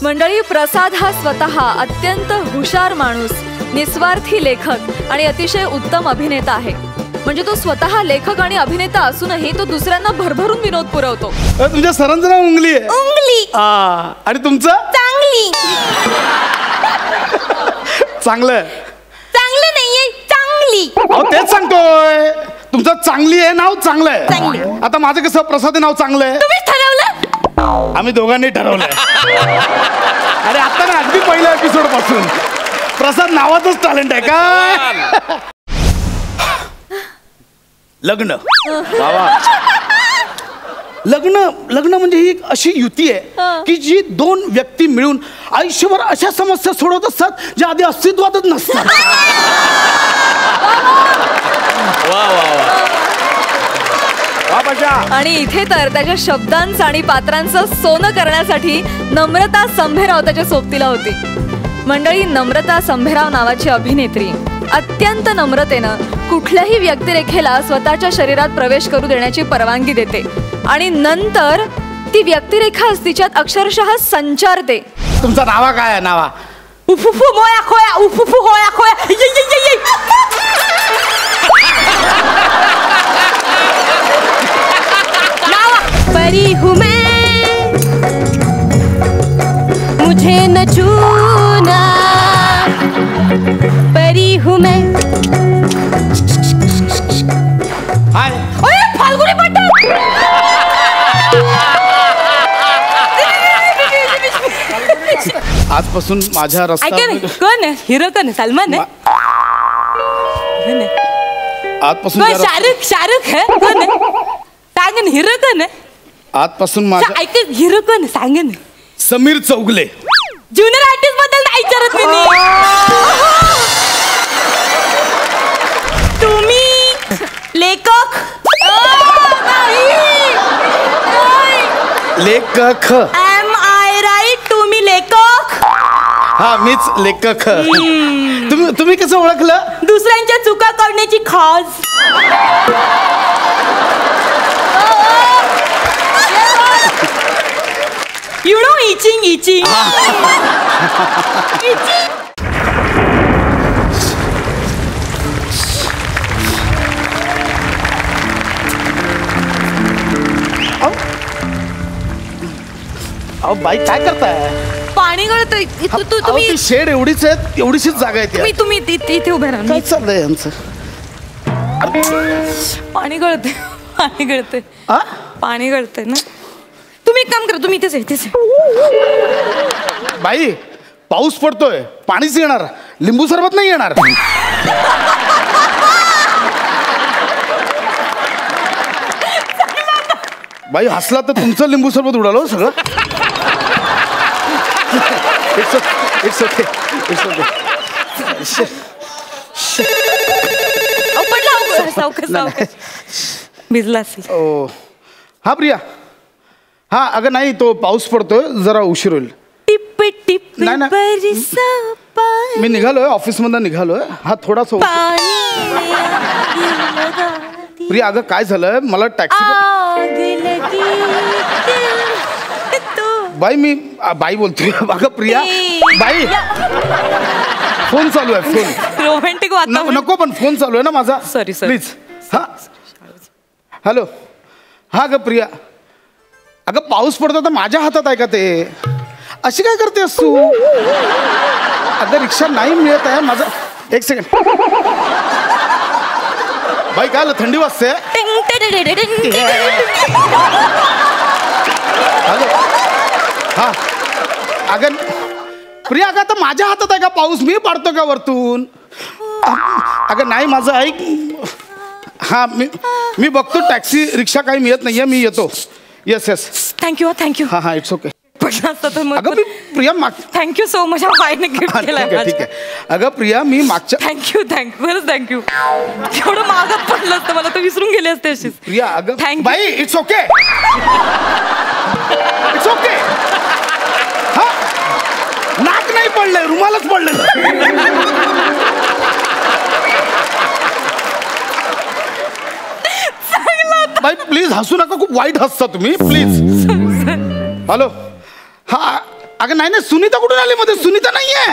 मंडळी, प्रसाद हा स्वतः अत्यंत हुशार माणूस, निस्वार्थी लेखक आणि अतिशय उत्तम अभिनेता आहे. म्हणजे तो स्वतः लेखक आणि अभिनेता असूनही तो दुसऱ्यांना भरभरून विनोद पुरवतो. तुमच्या सरांचं नाव उंगली आहे. उंगली. आणि तुमचं? चांगली. चांगलं. चांगलं नाहीये, चांगली. अहो तेच सांगतोय, तुमचं चांगली आहे नाव, चांगलं आहे. चांगली. आता माझं कसं प्रसाद नाव चांगलं आहे? तुम्हीच ठरवलं. आम्ही दोघांनी ठरवलंय. अरे आता ना, अगदी पहिल्या एपिसोड पासून प्रसाद नावाचंच टॅलेंट आहे काय? लग्न. लग्न म्हणजे ही एक अशी युती आहे की जी दोन व्यक्ती मिळून आयुष्यभर अशा समस्या सोडवत असतात ज्या आधी अस्तित्वातच नसतात. आणि इथे तर त्याच्या शब्दांचं आणि पात्रांचं सोनं करण्यासाठी नम्रता संभेराव त्याच्या सोबतीला होती. मंडळी, नम्रता संभेराव नावाची अभिनेत्री अत्यंत नम्रतेनं कुठल्याही व्यक्तिरेखेला स्वतःच्या शरीरात प्रवेश करू देण्याची परवानगी देते आणि नंतर ती व्यक्तिरेखा तिच्यात अक्षरशः संचारते. तुमचा नावा काय आहे? नावा उफुफू मोया खोया, उफुफू होया खोया. परी हूँ मैं, मुझे न छूना. परी हूँ मैं. हाय. ओए फाल्गुनी पट्टा. आजपासून माझ्या ऐका रस्त्यावर ना, कोण आहे हिरो? कोण आहे? सलमान आहे? कोण आहे? आजपासून कोण? शाहरुख है? कोण आहे? सांग ना, हिरो कोण आहे? आजपासून माझ्या ऐक, हिरो कोण आहे? सांग ना. समीर चौगले. ज्युनियर आर्टिस्ट बद्दल नाही विचारत मी. तुम्ही लेखक? लेखक. Am I right? तुम्ही लेखक? हा, मीच लेखक. तुम्ही कसं ओळखलं? दुसऱ्यांच्या चुका करण्याची खास. You know itching. अहो बाई, काय करताय? पाणी गळतंय. तुम्ही शेड एवढीच आहे, एवढीशीच जागा आहे. तुम्ही इथे उभे राहा. काय चाललंय यांचं? पाणी गळतंय. पाणी गळतंय ना. तुम्ही एक काम करा, तुम्ही इथेच आहे. बाई, पाऊस पडतोय, पाणीच येणार, लिंबू सरबत नाही येणार. बाई हसला तर तुमचं लिंबू सरबत उडालो सगळं. It's okay. भिजला असेल. ओ हा प्रिया. हा, अगं नाही, तो पाऊस पडतोय, जरा उशीर होईल. टिप टिप नाही, नाही. बरसा पानी. मी निघालोय, ऑफिस मधून निघालोय. हा थोडासा प्रिया, अगं काय झालंय, मला टॅक्सी. बाई, मी बाई बोलतोय. अगं प्रिया, बाई फोन चालू आहे. फोन रोमॅन्टिक नको, पण फोन चालू आहे ना माझा. Sorry. प्लीज. हा, हॅलो. हा ग प्रिया, अगं पाऊस पडतो तर माझ्या हातात आहे का ते? अशी काय करतेस तू? अगं रिक्षा नाही मिळत आहे माझं. एक सेकंड बाई, काय आलं? थंडी वाजते. हॅलो. हा, अगं प्रिया, अगं आता माझ्या हातात आहे का पाऊस? मी पाडतो का वरतून? अगं नाही, माझं ऐक. हा, मी बघतो, टॅक्सी रिक्षा काही मिळत नाहीये, मी येतो. येस. थँक्यू. हा हा, इट्स ओके. अगं प्रिया, थँक्यू सो मच. बाईने गिफ्ट केलं. ठीक आहे. अगं प्रिया, मी मागच्या. थँक्यू. थँक्यू. तेवढं मागत पडलं असतं मला, तर विसरून गेले असते अशीच. प्रिया, अगं Thank you. बाई, इट्स ओके. हा, नाक नाही पडलंय, रुमालच पडलेलं. बाई प्लीज हसू नका, खूप वाईट हसता तुम्ही, प्लीज. हॅलो. हा अगं नाही सुनीता कुठून आली मध्ये? सुनीता नाहीये.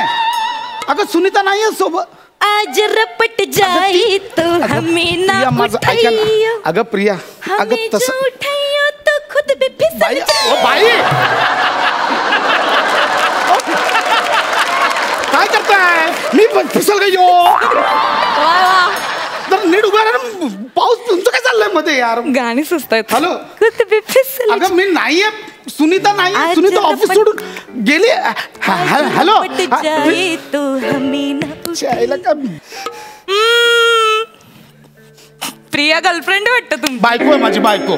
अगं सुनीता नाहीये सोबत. आज रपट जाई तो हमें ना प्रिया माझं ऐका ना. अगं प्रिया अगं तसं उठाइयो तो खुद भी फिसल बाई ओ बाई काय करताय? मी फिसल गई हो. तर नीट उभा राहा. पाऊस तुमचं काय चाललंय मध्ये यार? गाणी सुचतायत. हॅलो खुद भी फिसल अगं मी नाहीये. सुनीता नाही. सुनीता ऑफिस सोडून गेली. हॅलो जाई तो हमें ना प्रिया गर्लफ्रेंड वाटतं तुमची. बायको आहे माझी बायको.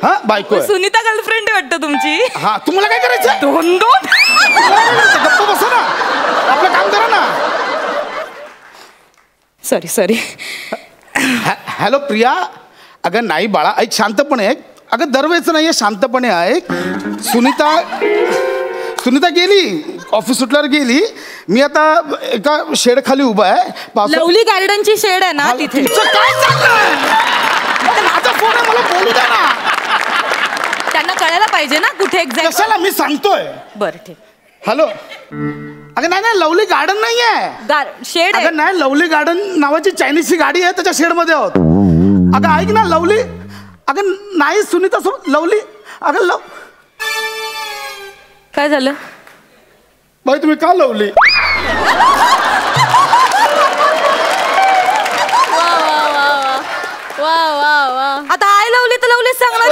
हा बायको आहे. सुनीता गर्लफ्रेंड वाटतं तुमची. हा तुम्हाला काय करायचं? दोन गप्प बसा ना. आपलं काम करा ना. Sorry hello Priya. अगं नाही बाळा ऐक शांतपणे ऐक. अगं दरवेळेच नाहीये शांतपणे ऐक. सुनीता गेली ऑफिस सुटल्यावर गेली. मी आता एका शेड खाली उभा आहे. लवली गार्डनची शेड आहे ना तिथे. काय चाललंय? माझा फोन आहे मला बोलू द्या ना. त्यांना कळायला पाहिजे ना कुठे एक्झॅक्ट. कशाला मी सांगतोय. बरं ठीक. हॅलो अगं नाही लवली गार्डन नाही आहे. शेड आहे. अगं नाही लवली गार्डन नावाची चायनीजची गाडी आहे त्याच्या शेडमध्ये आहोत. अगं ऐक ना लवली. अगं नाही सुनीता सोबत लवली. अगं काय झालं? बाई तुम्ही का लवली? आता आय लवली तर लवलीच सांगणार.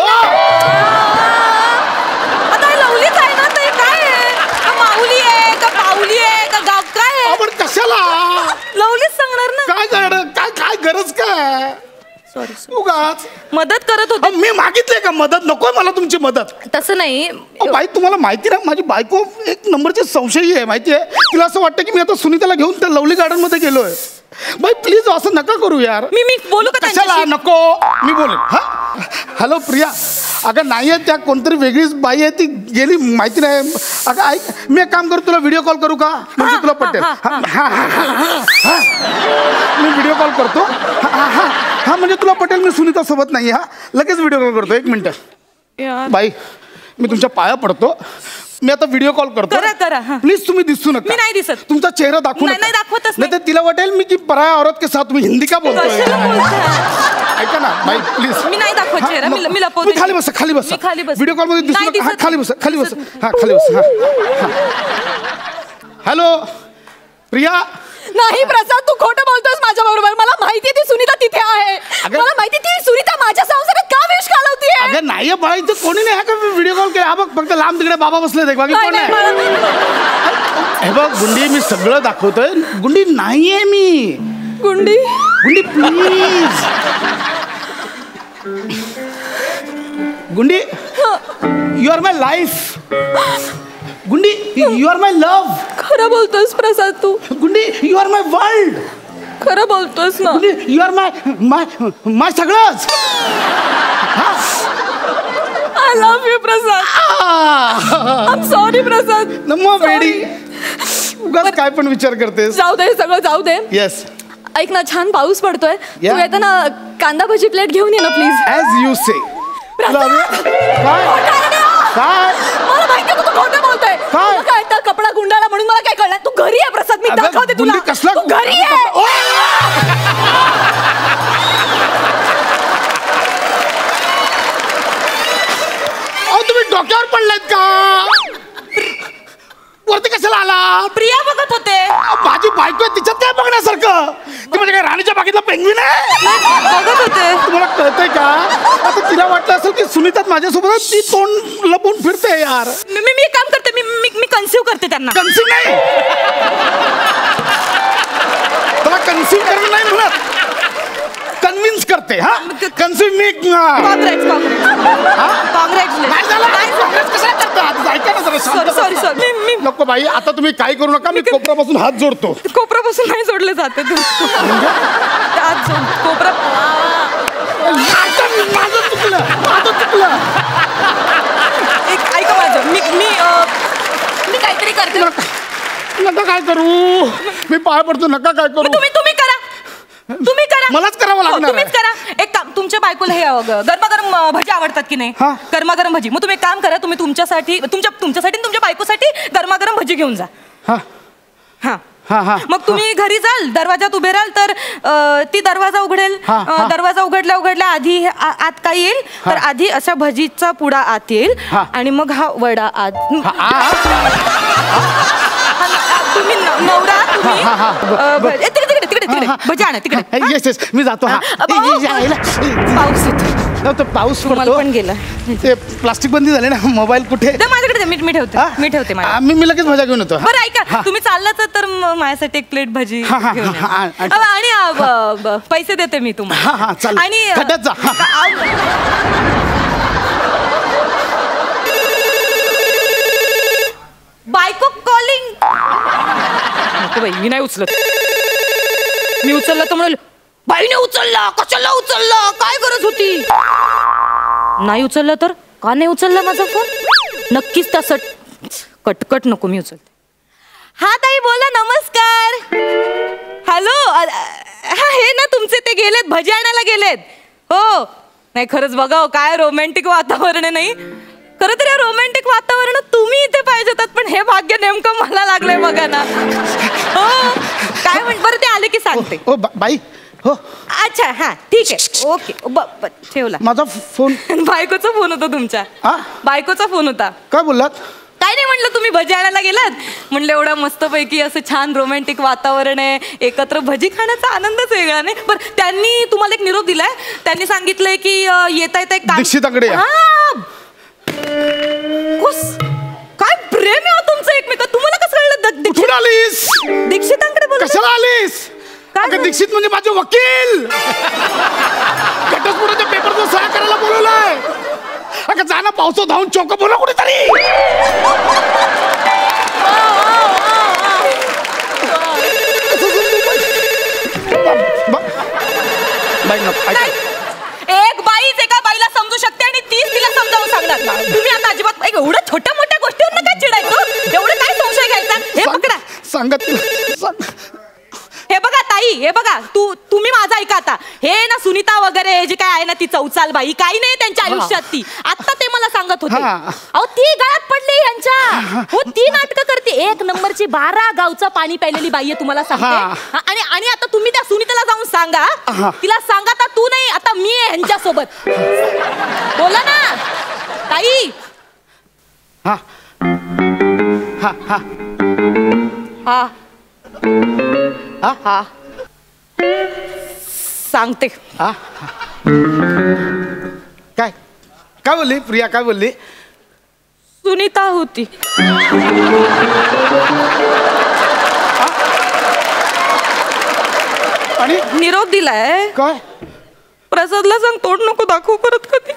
आता लवलीच आहे ना. ते काय आहे? का माऊली आहे का पाऊली आहे का गाव काय आहे? आपण कशाला लवलीच सांगणार ना. काय गरज काय? सॉरी उगाच मदत करत होते. मी मागितले का मदत? नकोय मला तुमची मदत. तसं नाही. बाई तुम्हाला माहिती ना माझी बायको एक नंबरची संशयी आहे माहिती आहे. तिला असं वाटतं की मी आता सुनीताला घेऊन त्या लवली गार्डन मध्ये गेलोय. बाई प्लीज असं नका करू यार. मी बोलू का कशाला? नको मी बोलेन. हा हॅलो प्रिया. अगं नाहीये त्या कोणतरी वेगळीच बाई आहे ती गेली माहिती नाही. अगं ऐक मी एक काम करू तुला व्हिडिओ कॉल करू का? म्हणजे तुला पटेल. मी व्हिडिओ कॉल करतो. हा म्हणजे तुला पटेल. मी सुनीता सोबत नाही. हा लगेच व्हिडिओ कॉल करतो. 1 मिनिट बाई मी तुमच्या पाया पडतो. मी आता व्हिडिओ कॉल करतो. करा. प्लीज तुम्ही दिसू नका. मी नाही दिसत. तुमचा चेहरा दाखवू नाही दाखवतच नाही तर तिला वाटेल मी की पराया औरत के साथ तुम्ही हिंदी का बोलतोय. ऐका ना बाई प्लीज. मी नाही दाखवत चेहरा. मी लपवते. खाली बस व्हिडिओ कॉल मध्ये दिसू नका. खाली बस हा खाली बस. हॅलो प्रिया. नाही प्रसाद तू खोटं बोलतोस माझ्या बरोबर. मला माहिती ती सुनीता तिथे आहे. मला माहिती ती सुनीता माझ्या संसारात का विष घालवतीये. अगं नाही बाळा इथं कोणी नाही. हा का व्हिडिओ कॉल केला? हा बघ फक्त लांब तिकडे बाबा बसले ते बाकी कोण नाही. हे बघ गुंडी मी सगळं दाखवतोय. गुंडी नाहीये मी. Gundi please. Gundi you are my life. Gundi you are my love. खरं बोलतोस प्रसाद तू. Gundi you are my world. खरं बोलतोस ना. गुंडी यू आर माय सगळंच. I love you Prasad. I am sorry Prasad. नमो बेडी. उगाच काय पण विचार करतेस. जाऊ दे सगळं जाऊ दे. येस ऐक ना छान पाऊस पडतोय. Yeah. तू येताना कांदा भजी प्लेट घेऊन ये ना प्लीज. ॲज यू से. प्रसाद काय मला माहिती तू खोटं बोलतोय. काय? काय तर कपडा गुंडाळा म्हणून मला काय कळणार. तू घरी आहे प्रसाद. मी दाखवते तुला. कसला तू घरी आहे. तुम्ही डोक्यावर पडलात का? वरती कशाला आला? प्रिया बघत होते. माझी बायको आहे तिच्यात काय बघण्यासारखं? ती म्हणजे काय राणीच्या बागेतला पेंग्विन आहे? बघत होते. तुम्हाला कळतंय का? आता तिला वाटलं असेल की सुनीतात माझ्यासोबत आहे, ती तोंड लपून फिरते यार. मी काम करते. मी कन्सिव्ह करते त्यांना. कन्सिव्ह नाही. तुला कन्सिव्ह करणं नाही म्हणत. कन्व्हिन्स करते. हा कन्सिव्ह मी काँग्रेस नाही झालं. काँग्रेस कशाला करतात? ऐका ना जरा शांत. सॉरी मी नको बाई आता तुम्ही काय करू नका. मी कोपऱ्यापासून हात जोडतो. कोपऱ्यापासून नाही जोडले जाते तू. कोपरा माझं चुकलं. ऐका माझं. मी काहीतरी करते. नका काय करू. मी पाय पडतो. नका काय करू. तुम्ही करा. मलाच करावं हो, लागणार तुम्हीच करा. एक काम, तुमच्या बायकोला हे गरमागरम भजी आवडतात की नाही? हा. गरमागरम भजी. मग तुम्ही एक काम करा, तुम्ही तुमच्यासाठी तुमच्या बायकोसाठी गरमागरम भजी घेऊन जा. हा हा हा हा मग तुम्ही घरी जाल, दरवाजात उभे राहाल तर ती दरवाजा उघडेल. हा, हा. दरवाजा उघडल्या आधी आत काय येईल तर आधी असा भजीचा पुडा आत येईल हा. आणि मग हा वडा आत. तुम्ही नवरा तुम्ही तिकडे भजी आणा तिकडे. येस येस मी जातो. हा पाऊस येतो. तो पाऊस मला पडतो. पण गेला. ते प्लास्टिक बंदी झाले ना. मोबाईल कुठे? दे माझ्याकडे, मी ठेवते. मी ठेवते माझ्या. मी लगेच भजा घेऊन येतो. बरं ऐका, तुम्ही चाललाच तर माझ्यासाठी एक प्लेट भजी हा, हा, घेऊन हा, या. हा, आणि पैसे देते मी तुम्हाला. हा, चालेल. आणि खड्ड्यात जा. बायको कॉलिंग. नको बाई, मी नाही उचलत. मी उचलला तर म्हणाल बाईने उचलला, कशाला उचलला, काय गरज होती. नाही उचलला तर का नाही उचलला माझा फोन? नक्कीच तसं कटकट नको, मी उचलते. हा ताई बोला, नमस्कार. हॅलो, हे ना तुमचे ते गेलेत, भजी आणायला गेलेत. हो नाही, खरंच बघा काय रोमॅन्टिक वातावरण आहे. नाही खरं तर या रोमॅन्टिक वातावरणात तुम्ही इथे पाहिजे होतात, पण हे भाग्य नेमकं मला लागलंय बघा ना. हो काय म्हण, बरं ते आले की सांगते. ओ बाई हो. अच्छा हा ठीक आहे, ओके. ठेवला माझा फोन. बायकोचा फोन होता तुमच्या. बायकोचा फोन होता. काय बोललात? काय नाही म्हटलं, तुम्ही भजी आणायला गेलात. म्हणलं एवढा मस्तपैकी असं छान रोमॅन्टिक वातावरण आहे, एकत्र भजी खाण्याचा आनंदच वेगळा. नाही बरं, त्यांनी तुम्हाला एक निरोप दिलाय. त्यांनी सांगितलंय की येता येता एक दीक्षिताकडे या. काय प्रेम आहे तुमचं एकमेकात. तुम्हाला कसं कळलं? कुठून आलीस? दीक्षितांकडे बोलत. कशाला आलीस? काय दीक्षित म्हणजे माझे वकील. घटस्फोटाच्या पेपरचं सह्या करायला बोलवलंय. अगं जाणं पावसात धावून चौक बोला कुठेतरी. एक बाईच एका बाईला समजू शकते आणि तीच तिला समजावून सांगणार. तुम्ही आता अजिबात एवढ्या छोट्या मोठ्या गोष्टीवर काय चिडायचं, एवढं काय संशय घ्यायचा. हे पकडा, सांगत. हे बघा ताई, हे बघा तुम्ही माझं ऐका आता. हे ना सुनीता वगैरे जे काय आहे ना, ती चौचाल बाई काही नाही त्यांच्या आयुष्यात. ती आता ते मला सांगत होते, अहो ती गळ्यात पडली यांच्या. हो ती नाटकं करते. एक नंबरची 12 गावचं पाणी प्यायलेली बाई आहे, तुम्हाला सांगते. आणि आता तुम्ही त्या सुनीताला जाऊन सांगा, तिला सांगा आता तू नाही, आता मी आहे ह्यांच्यासोबत. बोला ना ताई. हा हा हा हा हा हा सांगते. काय काय बोलली प्रिया? काय बोलली? सुनीता होती. आणि निरोप दिलाय. काय? प्रसादला सांग तोड नको दाखवू परत कधी.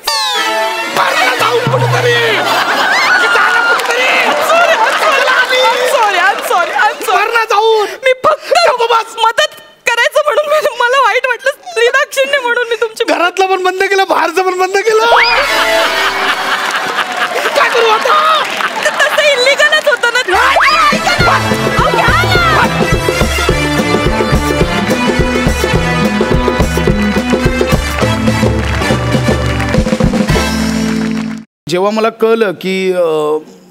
मी फक्त मदत करायचं म्हणून मला वाईट वाटलं. स्त्रीदाक्षिण्य म्हणून मी तुमची घरातलं पण बंद केलं, बाहेरचं पण बंद केलं. काय करू आता? तसं इल्लीगलच होतं ना. जेव्हा मला कळलं की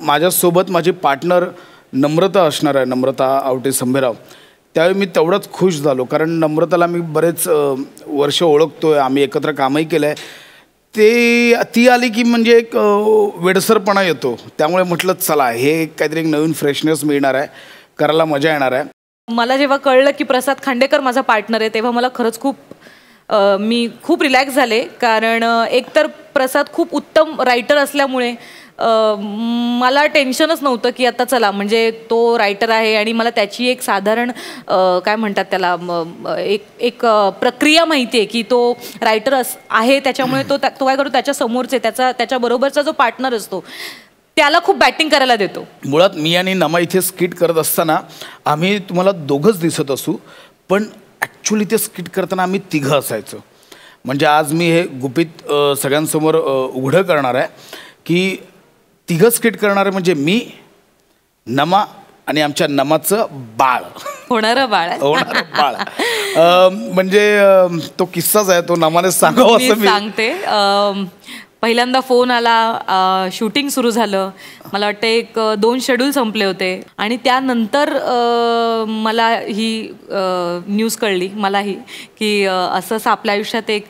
माझ्यासोबत माझी पार्टनर नम्रता असणार आहे, नम्रता आवटे संभेराव, त्यावेळी मी तेवढाच खुश झालो. कारण नम्रताला मी बरेच वर्ष ओळखतो आहे, आम्ही एकत्र कामही केलं आहे. ती आली की म्हणजे एक वेडसरपणा येतो. त्यामुळे म्हटलं चला हे काहीतरी एक नवीन फ्रेशनेस मिळणार आहे, करायला मजा येणार आहे. मला जेव्हा कळलं की प्रसाद खांडेकर माझा पार्टनर आहे, तेव्हा मला खरंच मी खूप रिलॅक्स झाले. कारण एकतर प्रसाद खूप उत्तम रायटर असल्यामुळे मला टेन्शनच नव्हतं की आता चला म्हणजे तो रायटर आहे आणि मला त्याची एक साधारण काय म्हणतात त्याला एक प्रक्रिया माहिती आहे की तो रायटर आहे. त्याच्यामुळे तो काय करतो, त्याच्या समोरचे त्याच्याबरोबरचा जो पार्टनर असतो त्याला खूप बॅटिंग करायला देतो. मुळात मी आणि नमा इथे स्किट करत असताना आम्ही तुम्हाला दोघंच दिसत असू, पण ॲक्च्युली ते स्किट करताना आम्ही तिघं असायचो. म्हणजे आज मी हे गुपित सगळ्यांसमोर उघडं करणार आहे की तिघं स्किट करणारे म्हणजे मी, नमा आणि आमच्या नमाचं बाळ, होणारं बाळ. म्हणजे तो किस्साच आहे, तो नामाने सांगावं मी असं मी सांगते. पहिल्यांदा फोन आला, शूटिंग सुरू झालं. मला वाटतं 1-2 शेड्यूल संपले होते आणि त्यानंतर मला ही न्यूज कळली मलाही की असं असं आपल्या आयुष्यात एक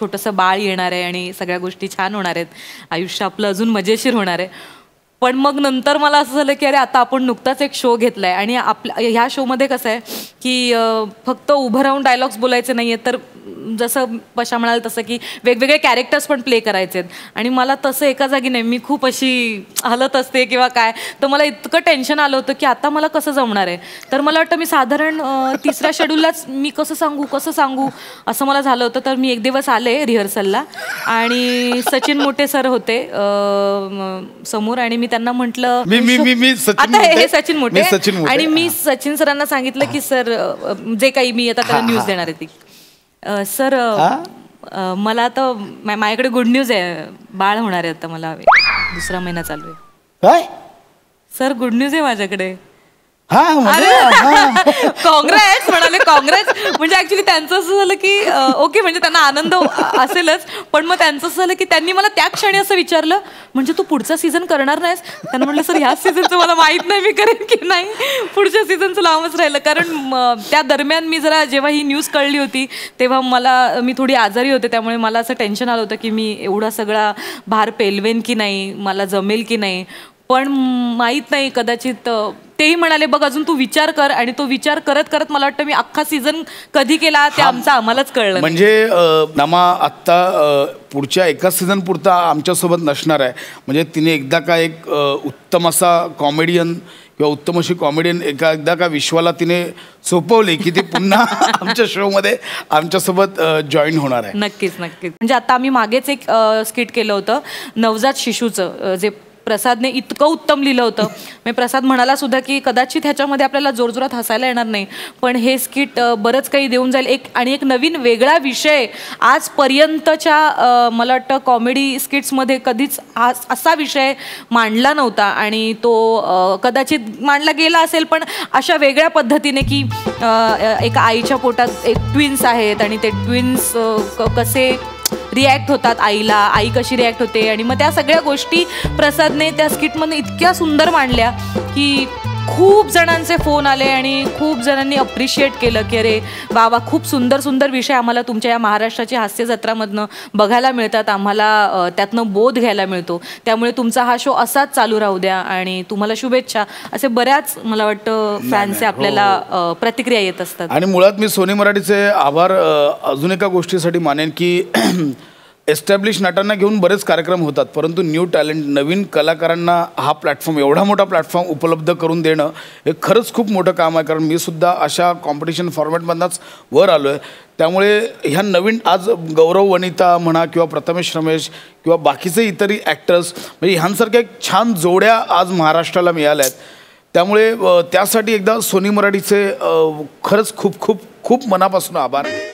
छोटंसं बाळ येणार आहे आणि सगळ्या गोष्टी छान होणार आहेत, आयुष्य आपलं अजून मजेशीर होणार आहे. पण मग नंतर मला असं झालं की अरे आता आपण नुकताच एक शो घेतला आहे आणि ह्या शोमध्ये कसं आहे की फक्त उभं राहून डायलॉग्स बोलायचे नाही आहेत, तर जसं पशा म्हणाल तसं की वेगवेगळे कॅरेक्टर्स पण प्ले करायचे आहेत आणि मला तसं एका जागी नाही, मी खूप अशी हलत असते किंवा काय, तर मला इतकं टेन्शन आलं होतं की आता मला कसं जमणार आहे. तर मला वाटतं मी साधारण 3ऱ्या शेड्यूललाच मी कसं सांगू असं मला झालं होतं. तर मी एक दिवस आले रिहर्सलला आणि सचिन मोठे सर होते समोर आणि मी त्यांना म्हटलं आता हे सचिन मोठे आणि मी सचिन सरांना सांगितलं की सर जे काही मी आता त्याला न्यूज देणार आहे ती, सर मला आता माझ्याकडे गुड न्यूज आहे, बाळ होणार आहे आता, मला 2रा महिना चालू आहे. काय सर गुड न्यूज आहे माझ्याकडे. काँग्रेस म्हणाले काँग्रेस. म्हणजे ऍक्च्युली त्यांचं असं झालं की ओके, म्हणजे त्यांना आनंद असेलच, पण मग त्यांचं असं झालं की त्यांनी मला त्या क्षणी असं विचारलं म्हणजे तू पुढचा सीझन करणार नाहीस. त्यांना म्हटलं सर ह्याच सीझनचं मला माहित नाही मी करेन की नाही, पुढच्या सीझनचं लांबच राहिलं. कारण त्या दरम्यान मी जरा जेव्हा ही न्यूज कळली होती तेव्हा मी थोडी आजारी होते, त्यामुळे मला असं टेन्शन आलं होतं की मी एवढा सगळा भार पेलवेन की नाही, मला जमेल की नाही. पण माहीत नाही, कदाचित तेही म्हणाले बघ अजून तू विचार कर, आणि तो विचार करत करत मला वाटतं मी अख्खा सीझन कधी केला ते आम्हालाच कळलं. म्हणजे नमा आत्ता पुढच्या एका सीझन पुरता आमच्यासोबत नसणार आहे. म्हणजे तिने एकदा का एक उत्तम असा कॉमेडियन किंवा उत्तम अशी कॉमेडियन एकदा का विश्वाला तिने सोपवली की ती पुन्हा आमच्या शोमध्ये आमच्यासोबत जॉईन होणार आहे. नक्कीच. म्हणजे आता आम्ही मागेच एक स्किट केलं होतं नवजात शिशूचं, जे प्रसादने इतकं उत्तम लिहिलं होतं. मी प्रसाद म्हणाला सुद्धा की कदाचित ह्याच्यामध्ये आपल्याला जोरजोरात हसायला येणार नाही, पण हे स्किट बरंच काही देऊन जाईल. एक नवीन वेगळा विषय आजपर्यंतच्या मला वाटतं कॉमेडी स्किट्समध्ये कधीच असा विषय मांडला नव्हता आणि तो कदाचित मांडला गेला असेल, पण अशा वेगळ्या पद्धतीने की एका आईच्या पोटात एक ट्विन्स आहेत आणि ते ट्विन्स कसे रिॲक्ट होतात आईला, आई कशी रिॲक्ट होते, आणि मग त्या सगळ्या गोष्टी प्रसादने त्या स्किटमध्ये इतक्या सुंदर मांडल्या की खूप जणांचे फोन आले आणि खूप जणांनी अप्रिशिएट केलं की अरे बाबा खूप सुंदर सुंदर विषय आम्हाला तुमच्या या महाराष्ट्राची हास्य जत्रामधनं बघायला मिळतात, आम्हाला त्यातनं बोध घ्यायला मिळतो, त्यामुळे तुमचा हा शो असाच चालू राहू द्या आणि तुम्हाला शुभेच्छा. असे बऱ्याच मला वाटतं फॅन्सचे आपल्याला प्रतिक्रिया येत असतात. आणि मुळात मी सोनी मराठीचे आभार अजून एका गोष्टीसाठी मानेन की एस्टॅब्लिश नटांना घेऊन बरेच कार्यक्रम होतात, परंतु न्यू टॅलेंट नवीन कलाकारांना हा प्लॅटफॉर्म, एवढा मोठा प्लॅटफॉर्म उपलब्ध करून देणं हे खरंच खूप मोठं काम आहे. कारण मी सुद्धा अशा कॉम्पिटिशन फॉर्मॅटमधनंच वर आलो आहे. त्यामुळे ह्या नवीन आज गौरव वनिता म्हणा किंवा प्रथमेश रमेश किंवा बाकीचे इतरही ॲक्टर्स म्हणजे ह्यांसारख्या एक छान जोड्या आज महाराष्ट्राला मिळाल्या आहेत. त्यामुळे त्यासाठी एकदा सोनी मराठीचे खरंच खूप खूप खूप मनापासून आभार.